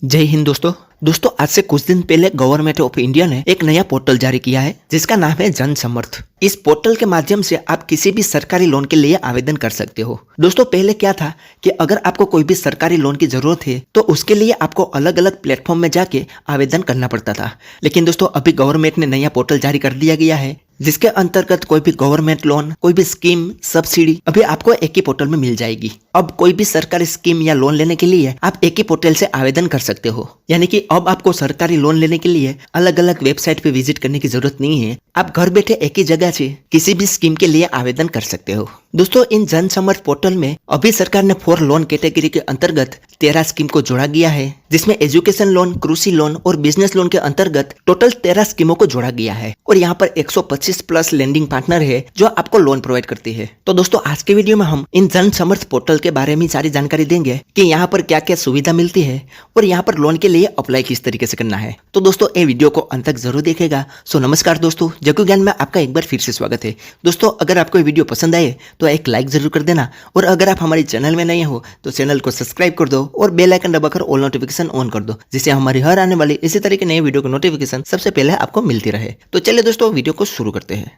जय हिंद दोस्तों आज से कुछ दिन पहले गवर्नमेंट ऑफ इंडिया ने एक नया पोर्टल जारी किया है जिसका नाम है जन समर्थ। इस पोर्टल के माध्यम से आप किसी भी सरकारी लोन के लिए आवेदन कर सकते हो। दोस्तों पहले क्या था कि अगर आपको कोई भी सरकारी लोन की जरूरत है तो उसके लिए आपको अलग अलग प्लेटफॉर्म में जाके आवेदन करना पड़ता था। लेकिन दोस्तों अभी गवर्नमेंट ने नया पोर्टल जारी कर दिया गया है जिसके अंतर्गत कोई भी गवर्नमेंट लोन, कोई भी स्कीम, सब्सिडी अभी आपको एक ही पोर्टल में मिल जाएगी। अब कोई भी सरकारी स्कीम या लोन लेने के लिए आप एक ही पोर्टल से आवेदन कर सकते हो। यानी कि अब आपको सरकारी लोन लेने के लिए अलग अलग वेबसाइट पे विजिट करने की जरूरत नहीं है। आप घर बैठे एक ही जगह से किसी भी स्कीम के लिए आवेदन कर सकते हो। दोस्तों इन जन समर्थ पोर्टल में अभी सरकार ने 4 लोन कैटेगरी के अंतर्गत 13 स्कीम को जोड़ा गया है, जिसमें एजुकेशन लोन, कृषि लोन और बिजनेस लोन के अंतर्गत टोटल 13 स्कीमों को जोड़ा गया है। और यहाँ पर 125 प्लस लेंडिंग पार्टनर है जो आपको लोन प्रोवाइड करती है। तो दोस्तों आज के वीडियो में हम इन जन समर्थ पोर्टल के बारे में सारी जानकारी देंगे कि यहाँ पर क्या क्या सुविधा मिलती है और यहाँ पर लोन के लिए अप्लाई किस तरीके से करना है। तो दोस्तों ये वीडियो को अंत तक जरूर देखेगा। सो नमस्कार दोस्तों, जग्गू ज्ञान में आपका एक बार फिर से स्वागत है। दोस्तों अगर आपको ये वीडियो पसंद आए तो एक लाइक जरूर कर देना, और अगर आप हमारे चैनल में नए हो तो चैनल को सब्सक्राइब कर दो और बेल आइकन दबाकर ऑल नोटिफिकेशन ऑन कर दो, जिससे हमारी हर आने वाली इसी तरह के नए वीडियो की नोटिफिकेशन सबसे पहले आपको मिलती रहे। तो चलिए दोस्तों वीडियो को शुरू करते हैं।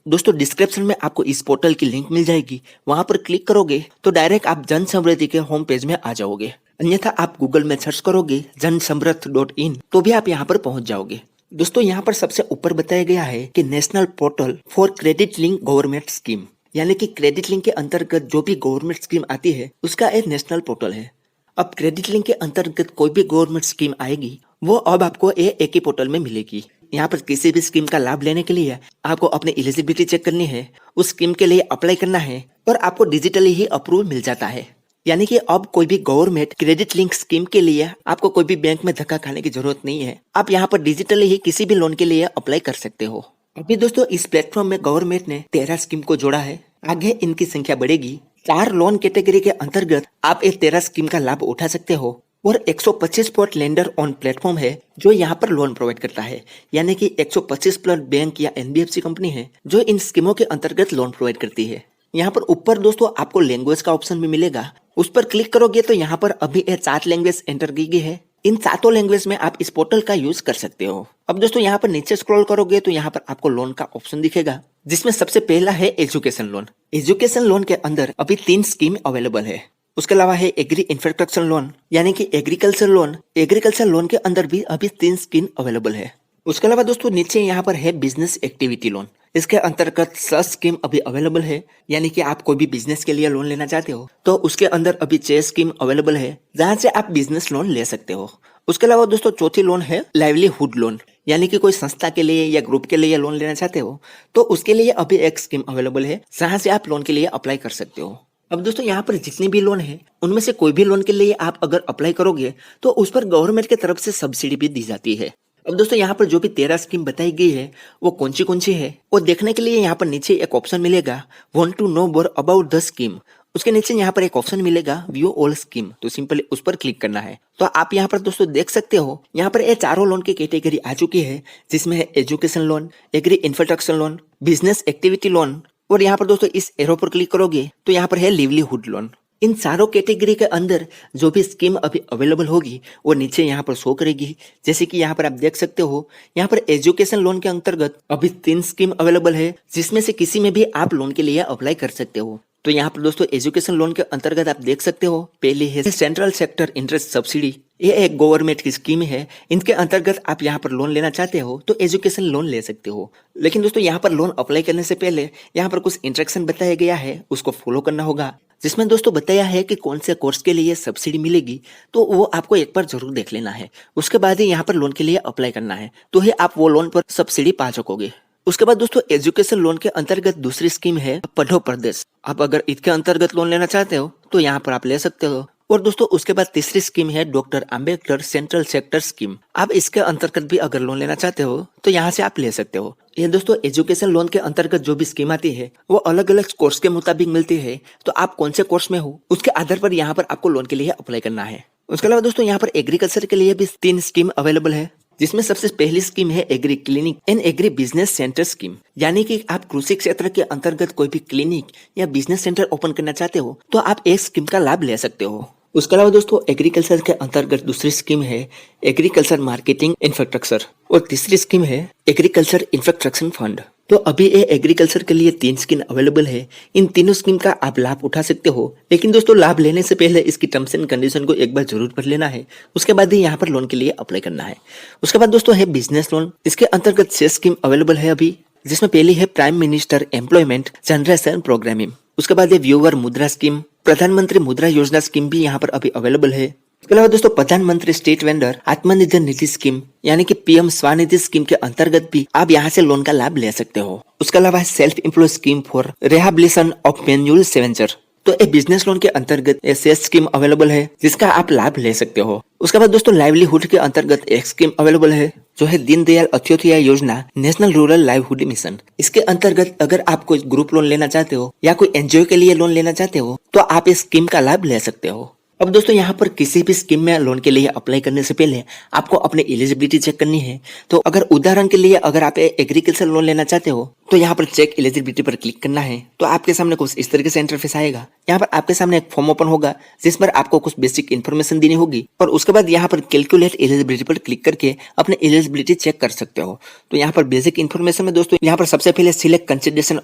दोस्तों डिस्क्रिप्शन में आपको इस पोर्टल की लिंक मिल जाएगी, वहां पर क्लिक करोगे तो डायरेक्ट आप जन समृद्धि के होम पेज में आ जाओगे। अन्यथा आप गूगल में सर्च करोगे जनसमृद्ध.in तो भी आप यहाँ पर पहुंच जाओगे। दोस्तों यहाँ पर सबसे ऊपर बताया गया है कि national portal for credit link government scheme, यानी कि क्रेडिट लिंक के अंतर्गत जो भी गवर्नमेंट स्कीम आती है उसका एक नेशनल पोर्टल है। अब क्रेडिट लिंक के अंतर्गत कोई भी गवर्नमेंट स्कीम आएगी वो अब आपको एक ही पोर्टल में मिलेगी। यहाँ पर किसी भी स्कीम का लाभ लेने के लिए आपको अपनी एलिजिबिलिटी चेक करनी है, उस स्कीम के लिए अप्लाई करना है और आपको डिजिटली ही अप्रूवल मिल जाता है। यानी कि अब कोई भी गवर्नमेंट क्रेडिट लिंक स्कीम के लिए आपको कोई भी बैंक में धक्का खाने की जरूरत नहीं है। आप यहाँ पर डिजिटली ही किसी भी लोन के लिए अप्लाई कर सकते हो। अभी दोस्तों इस प्लेटफॉर्म में गवर्नमेंट ने 13 स्कीम को जोड़ा है, आगे इनकी संख्या बढ़ेगी। 4 लोन कैटेगरी के अंतर्गत आप एक 13 स्कीम का लाभ उठा सकते हो और 125 प्लस लेंडर ऑन प्लेटफॉर्म है जो यहाँ पर लोन प्रोवाइड करता है। यानी कि 125 प्लस बैंक या एनबीएफसी कंपनी है जो इन स्कीमों के अंतर्गत लोन प्रोवाइड करती है। यहाँ पर ऊपर दोस्तों आपको लैंग्वेज का ऑप्शन भी मिलेगा, उस पर क्लिक करोगे तो यहाँ पर अभी 4 लैंग्वेज एंटर की गई है। इन 7 लैंग्वेज में आप इस पोर्टल का यूज कर सकते हो। अब दोस्तों यहाँ पर नीचे स्क्रॉल करोगे तो यहाँ पर आपको लोन का ऑप्शन दिखेगा, जिसमें सबसे पहला है एजुकेशन लोन। एजुकेशन लोन के अंदर अभी 3 स्कीम अवेलेबल है। उसके अलावा है एग्री इंफ्रास्ट्रक्चर लोन, यानी कि एग्रीकल्चर लोन। एग्रीकल्चर लोन के अंदर भी अभी 3 स्कीम अवेलेबल है। उसके अलावा दोस्तों नीचे यहाँ पर है बिजनेस एक्टिविटी लोन। इसके अंतर्गत 6 स्कीम अभी अवेलेबल है। यानी कि आप कोई भी बिजनेस के लिए लोन लेना चाहते हो तो उसके अंदर अभी 6 स्कीम अवेलेबल है जहाँ से आप बिजनेस लोन ले सकते हो। उसके अलावा दोस्तों चौथी लोन है लाइवलीहुड लोन, यानी कि कोई संस्था के लिए या ग्रुप के लिए लोन लेना चाहते हो तो उसके लिए अभी एक स्कीम अवेलेबल है जहाँ से आप लोन के लिए अप्लाई कर सकते हो। अब दोस्तों यहाँ पर जितने भी लोन है उनमें से कोई भी लोन के लिए आप अगर अप्लाई करोगे तो उस पर गवर्नमेंट की तरफ से सब्सिडी भी दी जाती है। अब दोस्तों यहाँ पर जो भी 13 स्कीम बताई गई है वो कौन सी है वो देखने के लिए यहाँ पर नीचे एक ऑप्शन मिलेगा want to know more about the scheme. उसके नीचे यहाँ पर एक ऑप्शन मिलेगा व्यू ऑल स्कीम, तो सिंपली उस पर क्लिक करना है। तो आप यहाँ पर दोस्तों देख सकते हो यहाँ पर ये 4 लोन की कैटेगरी आ चुकी है, जिसमें है education loan, agri infrastructure loan, business activity loan और यहाँ पर दोस्तों इस एरो पर क्लिक करोगे तो यहाँ पर है लिवलीहुड लोन। इन चारों कैटेगरी के अंदर जो भी स्कीम अभी अवेलेबल होगी वो नीचे यहाँ पर शो करेगी। जैसे कि यहाँ पर आप देख सकते हो यहाँ पर एजुकेशन लोन के अंतर्गत अभी 3 स्कीम अवेलेबल है, जिसमें से किसी में भी आप लोन के लिए अप्लाई कर सकते हो। तो यहाँ पर दोस्तों एजुकेशन लोन के अंतर्गत आप देख सकते हो पहली है सेंट्रल सेक्टर इंटरेस्ट सब्सिडी। ये एक गवर्नमेंट की स्कीम है, इनके अंतर्गत आप यहाँ पर लोन लेना चाहते हो तो एजुकेशन लोन ले सकते हो। लेकिन दोस्तों यहाँ पर लोन अप्लाई करने से पहले यहाँ पर कुछ इंस्ट्रक्शन बताया गया है, उसको फॉलो करना होगा। जिसमें दोस्तों बताया है कि कौन से कोर्स के लिए सब्सिडी मिलेगी, तो वो आपको एक बार जरूर देख लेना है। उसके बाद ही यहाँ पर लोन के लिए अप्लाई करना है, तो ही आप वो लोन पर सब्सिडी पा सकोगे। उसके बाद दोस्तों एजुकेशन लोन के अंतर्गत दूसरी स्कीम है पढ़ो प्रदेश। आप अगर इसके अंतर्गत लोन लेना चाहते हो तो यहाँ पर आप ले सकते हो। और दोस्तों उसके बाद तीसरी स्कीम है doctor Ambedkar central sector scheme. आप इसके अंतर्गत भी अगर लोन लेना चाहते हो तो यहाँ से आप ले सकते हो। ये दोस्तों एजुकेशन लोन के अंतर्गत जो भी स्कीम आती है वो अलग अलग कोर्स के मुताबिक मिलती है, तो आप कौन से कोर्स में हो उसके आधार पर यहाँ पर आपको लोन के लिए अप्लाई करना है। उसके अलावा दोस्तों यहाँ पर एग्रीकल्चर के लिए भी 3 स्कीम अवेलेबल है। जिसमें सबसे पहली स्कीम है agree clinic and agri business centre scheme, यानी कि आप कृषि क्षेत्र के अंतर्गत कोई भी क्लिनिक या बिजनेस सेंटर ओपन करना चाहते हो तो आप एक स्कीम का लाभ ले सकते हो। उसके अलावा दोस्तों एग्रीकल्चर के अंतर्गत दूसरी स्कीम है एग्रीकल्चर मार्केटिंग इंफ्रास्ट्रक्चर और तीसरी स्कीम है एग्रीकल्चर इंफ्रास्ट्रक्चर फंड। तो अभी ये एग्रीकल्चर के लिए 3 स्कीम अवेलेबल है। इन तीनों स्कीम का आप लाभ उठा सकते हो, लेकिन दोस्तों लाभ लेने से पहले इसकी टर्म्स एंड कंडीशन को एक बार जरूर पढ़ लेना है। उसके बाद ही यहाँ पर लोन के लिए अप्लाई करना है। उसके बाद दोस्तों है बिजनेस लोन। इसके अंतर्गत 6 स्कीम अवेलेबल है अभी, जिसमें पहली है prime minister employment generation programming. उसके बाद है व्यूअर मुद्रा स्कीम, प्रधानमंत्री मुद्रा योजना स्कीम भी यहाँ पर अभी अवेलेबल है। इसके अलावा दोस्तों प्रधानमंत्री street vendor Atmanirbhar Nidhi scheme यानी कि पीएम स्वनिधि स्कीम के अंतर्गत भी आप यहाँ से लोन का लाभ ले सकते हो। उसके अलावा self employ scheme for rehabilitation of manual venture. तो एक बिजनेस लोन के अंतर्गत एक स्कीम अवेलेबल है जिसका आप लाभ ले सकते हो। उसके बाद दोस्तों लाइवलीहुड के अंतर्गत एक स्कीम अवेलेबल है जो है दीनदयाल अंत्योदय योजना नेशनल रूरल लाइवलीहुड मिशन। इसके अंतर्गत अगर आप कोई ग्रुप लोन लेना चाहते हो या कोई एनजीओ के लिए लोन लेना चाहते हो तो आप इस स्कीम का लाभ ले सकते हो। अब दोस्तों यहाँ पर किसी भी स्कीम में लोन के लिए अप्लाई करने से पहले आपको अपनी एलिजिबिलिटी चेक करनी है। तो अगर उदाहरण के लिए अगर आप एग्रीकल्चर लोन लेना चाहते हो तो यहाँ पर चेक एलिजिबिलिटी पर क्लिक करना है। तो आपके सामने कुछ इस तरीके से इंटरफेस आएगा। यहाँ पर आपके सामने एक फॉर्म ओपन होगा जिस पर आपको कुछ बेसिक इन्फॉर्मेशन देनी होगी और उसके बाद यहाँ पर कैलकुलेट एलिजिबिलिटी पर क्लिक करके अपने एलिजिबिलिटी चेक कर सकते हो। तो यहाँ पर बेसिक इन्फॉर्मेशन में दोस्तों यहाँ पर सबसे पहले सिलेक्ट कंसिडरेशन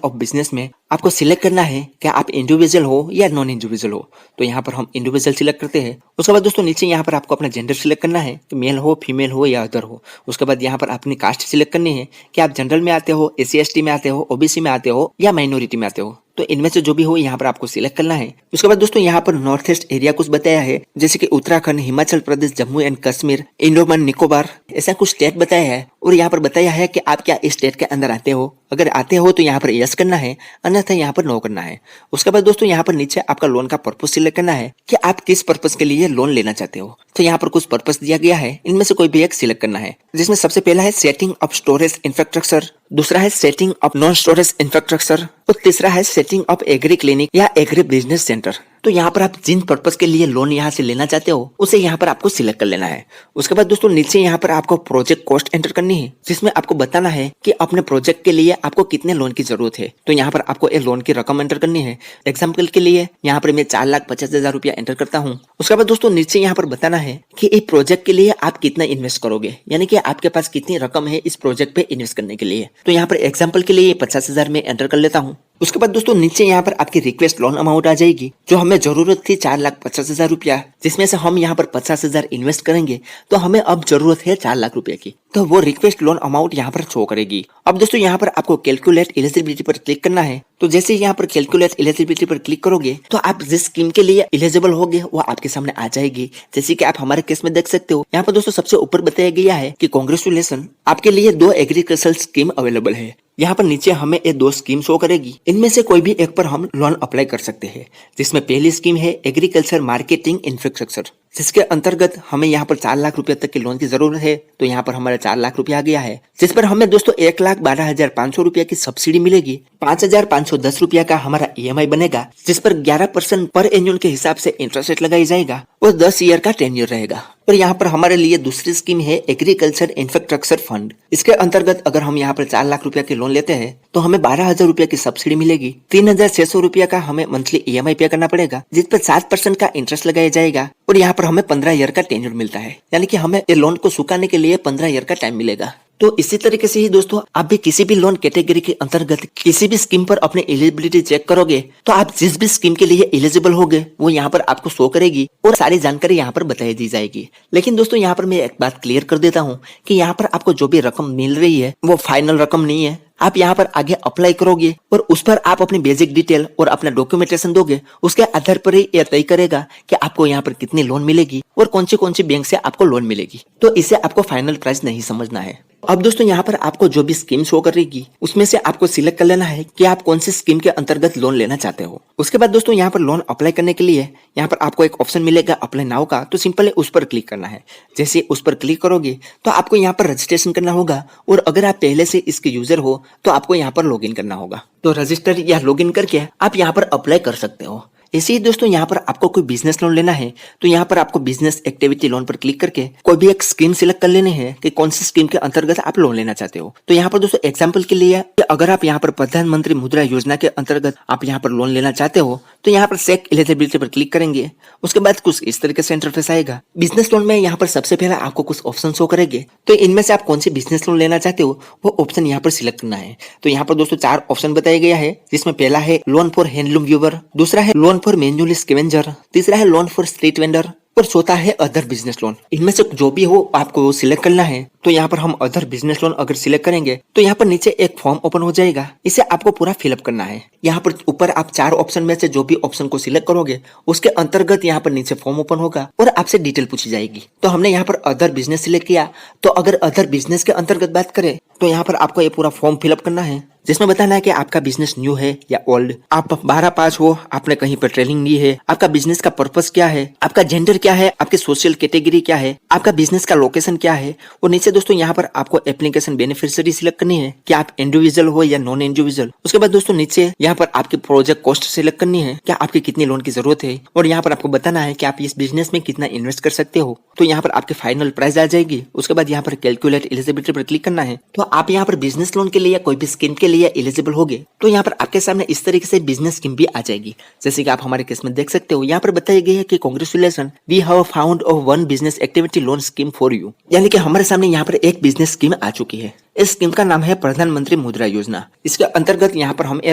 ऑफ बिजनेस में आपको सिलेक्ट करना है क्या आप इंडिविजुअल हो या नॉन इंडिविजुअल हो। तो यहाँ पर हम इंडिविजुअल सिलेक्ट करते हैं। उसके बाद दोस्तों नीचे यहाँ पर आपको अपना जेंडर सिलेक्ट करना है कि मेल हो फीमेल हो या अदर हो। उसके बाद यहाँ पर अपनी कास्ट सिलेक्ट करनी है कि आप जनरल में आते हो, SC/ST में आते हो, OBC में आते हो या माइनॉरिटी में आते हो। तो इनमें से जो भी हो यहाँ पर आपको सिलेक्ट करना है। उसके बाद दोस्तों यहाँ पर नॉर्थ ईस्ट एरिया कुछ बताया है जैसे कि उत्तराखंड, हिमाचल प्रदेश, जम्मू एंड कश्मीर, अंडमान निकोबार, ऐसा कुछ स्टेट बताया है। और यहाँ पर बताया है कि आप क्या इस स्टेट के अंदर आते हो। अगर आते हो तो यहाँ पर यस करना है, अन्यथा यहाँ पर नो करना है। उसके बाद दोस्तों यहाँ पर नीचे आपका लोन का पर्पज सिलेक्ट करना है कि आप किस पर्पज के लिए लोन लेना चाहते हो। तो यहाँ पर कुछ पर्पज दिया गया है, इनमें से कोई भी एक सिलेक्ट करना है, जिसमें सबसे पहला है सेटिंग अप स्टोरेज इंफ्रास्ट्रक्चर, दूसरा है setting up non storage infrastructure और तीसरा है सेटिंग अप एग्री क्लिनिक या एग्री बिजनेस सेंटर। तो यहाँ पर आप जिन पर्पज के लिए लोन यहाँ से लेना चाहते हो उसे यहाँ पर आपको सिलेक्ट कर लेना है। उसके बाद दोस्तों नीचे यहाँ पर आपको प्रोजेक्ट कॉस्ट एंटर करनी है, जिसमें आपको बताना है कि अपने प्रोजेक्ट के लिए आपको कितने लोन की जरूरत है। तो यहाँ पर आपको एक लोन की रकम एंटर करनी है। एग्जाम्पल के लिए यहाँ पर मैं 4,50,000 रुपया एंटर करता हूँ। उसके बाद दोस्तों नीचे यहाँ पर बताना है कि इस प्रोजेक्ट के लिए आप कितना इन्वेस्ट करोगे, यानी कि आपके पास कितनी रकम है इस प्रोजेक्ट पे इन्वेस्ट करने के लिए। तो यहाँ पर एग्जाम्पल के लिए 50,000 में एंटर कर लेता हूँ। उसके बाद दोस्तों नीचे यहाँ पर आपकी रिक्वेस्ट लोन अमाउंट आ जाएगी जो हमें जरूरत थी 4,50,000 रुपया, जिसमें से हम यहाँ पर 50,000 इन्वेस्ट करेंगे तो हमें अब जरूरत है 4 लाख रुपए की। तो वो रिक्वेस्ट लोन अमाउंट यहाँ पर शो करेगी। अब दोस्तों यहाँ पर आपको कैलकुलेट एलिजिबिलिटी पर क्लिक करना है। तो जैसे यहाँ पर कैलकुलेट एलिजिबिलिटी पर क्लिक करोगे तो आप जिस स्कीम के लिए एलिजिबल होगे वो आपके सामने आ जाएगी। जैसे कि आप हमारे केस में देख सकते हो, यहाँ पर दोस्तों सबसे ऊपर बताया गया है कि कांग्रेचुलेशन, आपके लिए 2 एग्रीकल्चर स्कीम अवेलेबल है। यहाँ पर नीचे हमें ये 2 स्कीम शो करेगी, इनमें से कोई भी एक पर हम लोन अप्लाई कर सकते हैं। जिसमें पहली स्कीम है एग्रीकल्चर मार्केटिंग इंफ्रास्ट्रक्चर, जिसके अंतर्गत हमें यहाँ पर 4 लाख रुपए तक के लोन की जरूरत है। तो यहाँ पर हमारा 4 लाख रुपया आ गया है, जिस पर हमें दोस्तों 1,12,500 रुपया की सब्सिडी मिलेगी। 5,510 रुपया का हमारा EMI बनेगा, जिस पर 11% पर एनुअल के हिसाब से इंटरेस्ट रेट लगाई जाएगा और 10 ईयर का टेन्योर रहेगा। और यहाँ पर हमारे लिए दूसरी स्कीम है एग्रीकल्चर इंफ्रास्ट्रक्चर फंड। इसके अंतर्गत अगर हम यहाँ पर 4 लाख रुपया के लोन लेते हैं तो हमें 12,000 रुपया की सब्सिडी मिलेगी। 3,600 रुपया का हमें मंथली EMI पे करना पड़ेगा, जिस पर 7% का इंटरेस्ट लगाया जाएगा और यहाँ पर हमें 15 ईयर का टेन्योर मिलता है, यानी कि हमें ये लोन को चुकाने के लिए 15 ईयर का टाइम मिलेगा। तो इसी तरीके से ही दोस्तों आप भी किसी भी लोन कैटेगरी के अंतर्गत किसी भी स्कीम पर अपनी एलिजिबिलिटी चेक करोगे तो आप जिस भी स्कीम के लिए एलिजिबल होगे वो यहाँ पर आपको शो करेगी और सारी जानकारी यहाँ पर बताई दी जाएगी। लेकिन दोस्तों यहाँ पर मैं एक बात क्लियर कर देता हूँ कि यहाँ पर आपको जो भी रकम मिल रही है वो फाइनल रकम नहीं है। आप यहाँ पर आगे अप्लाई करोगे और उस पर आप अपनी बेसिक डिटेल और अपना डॉक्यूमेंटेशन दोगे, उसके आधार पर ही यह तय करेगा कि आपको यहाँ पर कितनी लोन मिलेगी और कौन सी बैंक से आपको लोन मिलेगी। तो इसे आपको फाइनल प्राइस नहीं समझना है। अब दोस्तों यहाँ पर आपको जो भी स्कीम शो करेगी उसमें से आपको सिलेक्ट कर लेना है कि आप कौन सी स्कीम के अंतर्गत लोन लेना चाहते हो। उसके बाद दोस्तों यहाँ पर लोन अप्लाई करने के लिए यहाँ पर आपको एक ऑप्शन मिलेगा अप्लाई नाउ का, तो सिंपल उस पर क्लिक करना है। जैसे उस पर क्लिक करोगे तो आपको यहाँ पर रजिस्ट्रेशन करना होगा और अगर आप पहले से इसके यूजर हो तो आपको यहाँ पर लॉगिन करना होगा। तो रजिस्टर या लॉगिन करके आप यहाँ पर अप्लाई कर सकते हो। ऐसे ही दोस्तों यहाँ पर आपको कोई बिजनेस लोन लेना है तो यहाँ पर आपको बिजनेस एक्टिविटी लोन पर क्लिक करके कोई भी एक स्कीम सिलेक्ट कर लेने हैं कि कौन सी स्कीम के अंतर्गत आप लोन लेना चाहते हो। तो यहाँ पर दोस्तों एग्जांपल के लिए अगर आप यहाँ पर प्रधानमंत्री मुद्रा योजना के अंतर्गत आप यहाँ पर लोन लेना चाहते हो तो यहाँ पर चेक एलिजिबिलिटी पर क्लिक करेंगे। उसके बाद कुछ इस तरीके से इंटरफेस आएगा। बिजनेस लोन में यहाँ पर सबसे पहले आपको कुछ ऑप्शन शो करेंगे, तो इनमें से आप कौन सी बिजनेस लोन लेना चाहते हो वो ऑप्शन यहाँ पर सिलेक्ट करना है। तो यहाँ पर दोस्तों 4 ऑप्शन बताया गया है, जिसमें पहला है लोन फॉर हैंडलूम व्यूवर, दूसरा है लोन फॉर मैन्युअल स्कैवेंजर, तीसरा है लोन फॉर स्ट्रीट वेंडर और चौथा है अदर बिजनेस लोन। इनमें से जो भी हो आपको वो सिलेक्ट करना है। तो यहाँ पर हम अदर बिजनेस लोन अगर सिलेक्ट करेंगे तो यहाँ पर नीचे एक फॉर्म ओपन हो जाएगा, इसे आपको पूरा फिलअप करना है। यहाँ पर ऊपर आप 4 ऑप्शन में से जो भी ऑप्शन को सिलेक्ट करोगे उसके अंतर्गत यहाँ पर नीचे फॉर्म ओपन होगा और आपसे डिटेल पूछी जाएगी। तो हमने यहाँ पर अदर बिजनेस सिलेक्ट किया। तो अगर अदर बिजनेस के अंतर्गत बात करें तो यहाँ पर आपको ये पूरा फॉर्म फिलअप करना है, जिसमें बताना है कि आपका बिजनेस न्यू है या ओल्ड, आप 12 पास हो, आपने कहीं पर ट्रेनिंग ली है, आपका बिजनेस का पर्पस क्या है, आपका जेंडर क्या है, आपकी सोशल कैटेगरी क्या है, आपका बिजनेस का लोकेशन क्या है। और नीचे दोस्तों यहाँ पर आपको एप्लीकेशन बेनिफिशियरी सिलेक्ट करनी है कि आप इंडिविजुअल हो या नॉन इंडिविजुअल। उसके बाद दोस्तों नीचे यहाँ पर आपकी प्रोजेक्ट कॉस्ट सिलेक्ट करनी है, क्या आपकी कितनी लोन की जरूरत है, और यहाँ पर आपको बताना है कि आप इस बिजनेस में कितना इन्वेस्ट कर सकते हो। तो यहाँ पर आपकी फाइनल प्राइस आ जाएगी। उसके बाद यहाँ पर कैलकुलेट एलिजिबिलिटी पर क्लिक करना है। तो आप यहाँ पर बिजनेस लोन के लिए कोई भी स्कीम के लिए एलिजिबल होगे तो यहाँ पर आपके सामने इस तरीके से बिजनेस स्कीम भी आ जाएगी। जैसे कि आप हमारे केस में देख सकते हो, यहाँ पर बताया गया है कि congratulation, we have found a one business activity loan scheme for you. यानी कि हमारे सामने यहाँ पर एक बिजनेस स्कीम आ चुकी है। इस स्कीम का नाम है प्रधानमंत्री मुद्रा योजना। इसके अंतर्गत यहाँ पर हम ये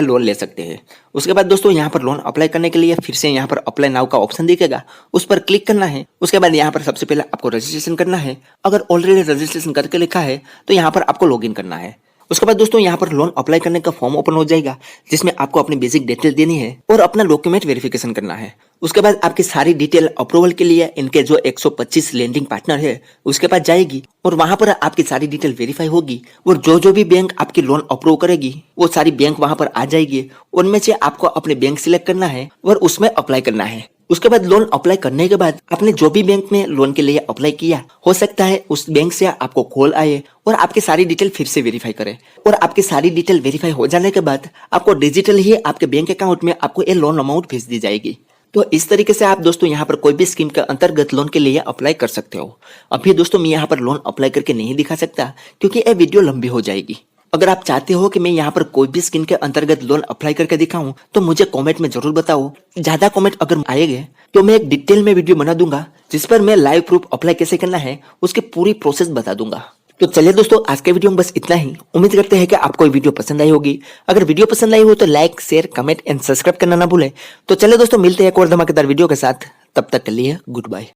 लोन ले सकते हैं। उसके बाद दोस्तों यहाँ पर लोन अप्लाई करने के लिए फिर से यहाँ पर अप्लाई नाउ का ऑप्शन दिखेगा, उस पर क्लिक करना है। उसके बाद यहाँ पर सबसे पहले आपको रजिस्ट्रेशन करना है। अगर ऑलरेडी रजिस्ट्रेशन करके लिखा है तो यहाँ पर आपको लॉगिन करना है। उसके बाद दोस्तों यहाँ पर लोन अप्लाई करने का फॉर्म ओपन हो जाएगा, जिसमें आपको अपनी बेसिक डिटेल देनी है और अपना डॉक्यूमेंट वेरिफिकेशन करना है। उसके बाद आपकी सारी डिटेल अप्रूवल के लिए इनके जो 125 लेंडिंग पार्टनर है उसके पास जाएगी और वहां पर आपकी सारी डिटेल वेरीफाई होगी और जो भी बैंक आपकी लोन अप्रूव करेगी वो सारी बैंक वहां पर आ जाएगी। उनमें से आपको अपने बैंक सिलेक्ट करना है और उसमें अप्लाई करना है। उसके बाद लोन अप्लाई करने के बाद आपने जो भी बैंक में लोन के लिए अप्लाई किया, हो सकता है उस बैंक से आपको कॉल आए और आपकी सारी डिटेल फिर से वेरीफाई करे। और आपकी सारी डिटेल वेरीफाई हो जाने के बाद आपको डिजिटल ही आपके बैंक अकाउंट में आपको ये लोन अमाउंट भेज दी जाएगी। तो इस तरीके से आप दोस्तों यहाँ पर कोई भी स्कीम के अंतर्गत लोन के लिए अप्लाई कर सकते हो। अभी दोस्तों मैं यहाँ पर लोन अप्लाई करके नहीं दिखा सकता क्योंकि ये वीडियो लंबी हो जाएगी। अगर आप चाहते हो कि मैं यहाँ पर कोई भी स्कीम के अंतर्गत लोन अप्लाई करके दिखाऊं तो मुझे कमेंट में जरूर बताओ। ज्यादा कमेंट अगर आएंगे तो मैं एक डिटेल में वीडियो बना दूंगा जिस पर मैं लाइव प्रूफ अप्लाई कैसे करना है उसकी पूरी प्रोसेस बता दूंगा। तो चलिए दोस्तों आज के वीडियो में बस इतना ही। उम्मीद करते हैं कि आपको ये वीडियो पसंद आई होगी। अगर वीडियो पसंद आई हो तो like, share, comment and subscribe करना ना भूलें। तो चलिए दोस्तों मिलते हैं एक और धमाकेदार वीडियो के साथ। तब तक के लिए गुड बाय।